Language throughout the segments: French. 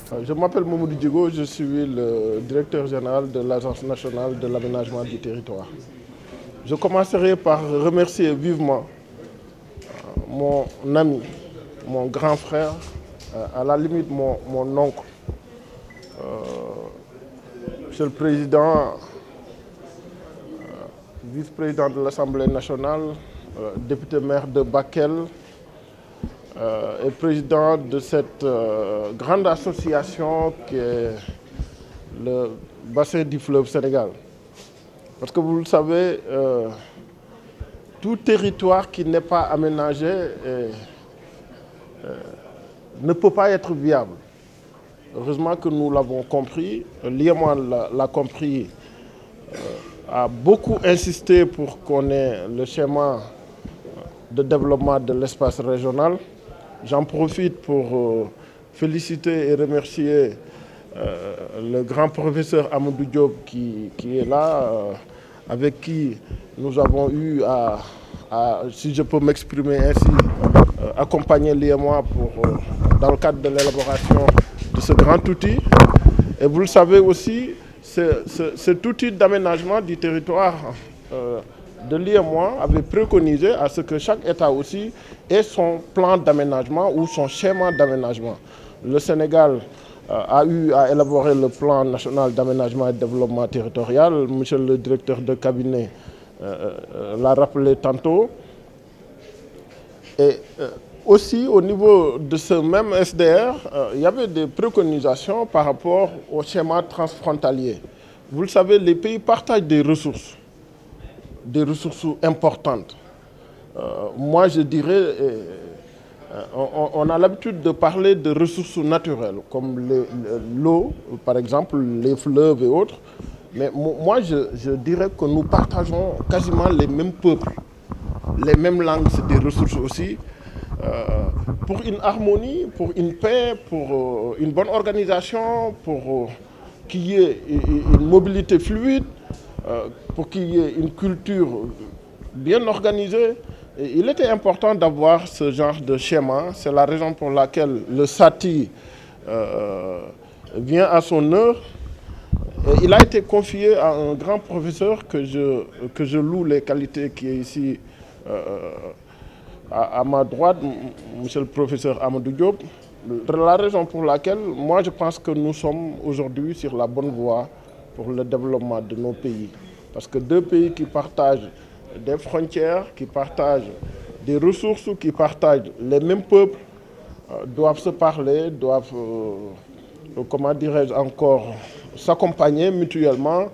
Je m'appelle Mamoudou Diego, je suis le directeur général de l'Agence nationale de l'aménagement du territoire. Je commencerai par remercier vivement mon ami, mon grand frère, à la limite mon oncle, Monsieur le Président, vice-président de l'Assemblée nationale, député maire de Bakel, et président de cette grande association qui est le bassin du fleuve Sénégal. Parce que vous le savez, tout territoire qui n'est pas aménagé ne peut pas être viable. Heureusement que nous l'avons compris. L'IEMOA l'a compris, a beaucoup insisté pour qu'on ait le schéma de développement de l'espace régional. J'en profite pour féliciter et remercier le grand professeur Amadou Diop qui est là, avec qui nous avons eu si je peux m'exprimer ainsi, accompagner l'IEMOA dans le cadre de l'élaboration de ce grand outil. Et vous le savez aussi, cet outil d'aménagement du territoire de l'IEMOA avait préconisé à ce que chaque État aussi ait son plan d'aménagement ou son schéma d'aménagement. Le Sénégal a eu à élaborer le plan national d'aménagement et de développement territorial. Monsieur le directeur de cabinet l'a rappelé tantôt. Et aussi au niveau de ce même SDR, il y avait des préconisations par rapport au schéma transfrontalier. Vous le savez, les pays partagent des ressources importantes. Moi, je dirais, on a l'habitude de parler de ressources naturelles, comme l'eau, par exemple, les fleuves et autres. Mais moi, je dirais que nous partageons quasiment les mêmes peuples, les mêmes langues, c'est des ressources aussi. Pour une harmonie, pour une paix, pour une bonne organisation, pour qu'il y ait une mobilité fluide, pour qu'il y ait une culture bien organisée. Et il était important d'avoir ce genre de schéma. C'est la raison pour laquelle le SATI vient à son heure. Et il a été confié à un grand professeur que je loue les qualités qui est ici à ma droite, monsieur le professeur Amadou Diop. La raison pour laquelle, moi, je pense que nous sommes aujourd'hui sur la bonne voie pour le développement de nos pays. Parce que deux pays qui partagent des frontières, qui partagent des ressources, qui partagent les mêmes peuples, doivent se parler, doivent, comment dirais-je encore, s'accompagner mutuellement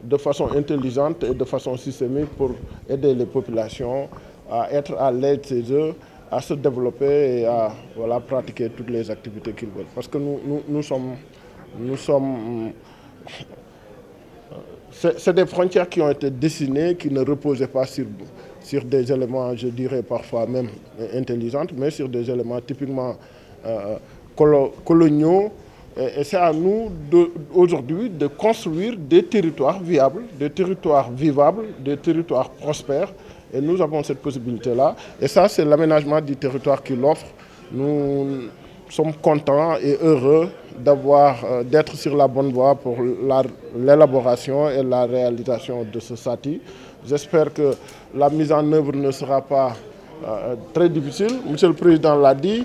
de façon intelligente et de façon systémique pour aider les populations à être à l'aide chez eux, à se développer et à pratiquer toutes les activités qu'ils veulent. Parce que nous sommes c'est des frontières qui ont été dessinées, qui ne reposaient pas sur des éléments, je dirais parfois même intelligents, mais sur des éléments typiquement coloniaux. Et c'est à nous aujourd'hui de construire des territoires viables, des territoires vivables, des territoires prospères. Et nous avons cette possibilité-là. Et ça, c'est l'aménagement du territoire qui l'offre. Nous sommes contents et heureux d'être sur la bonne voie pour l'élaboration et la réalisation de ce SATI. J'espère que la mise en œuvre ne sera pas très difficile. Monsieur le Président l'a dit,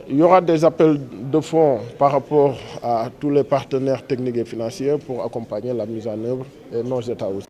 il y aura des appels de fonds par rapport à tous les partenaires techniques et financiers pour accompagner la mise en œuvre et nos États aussi.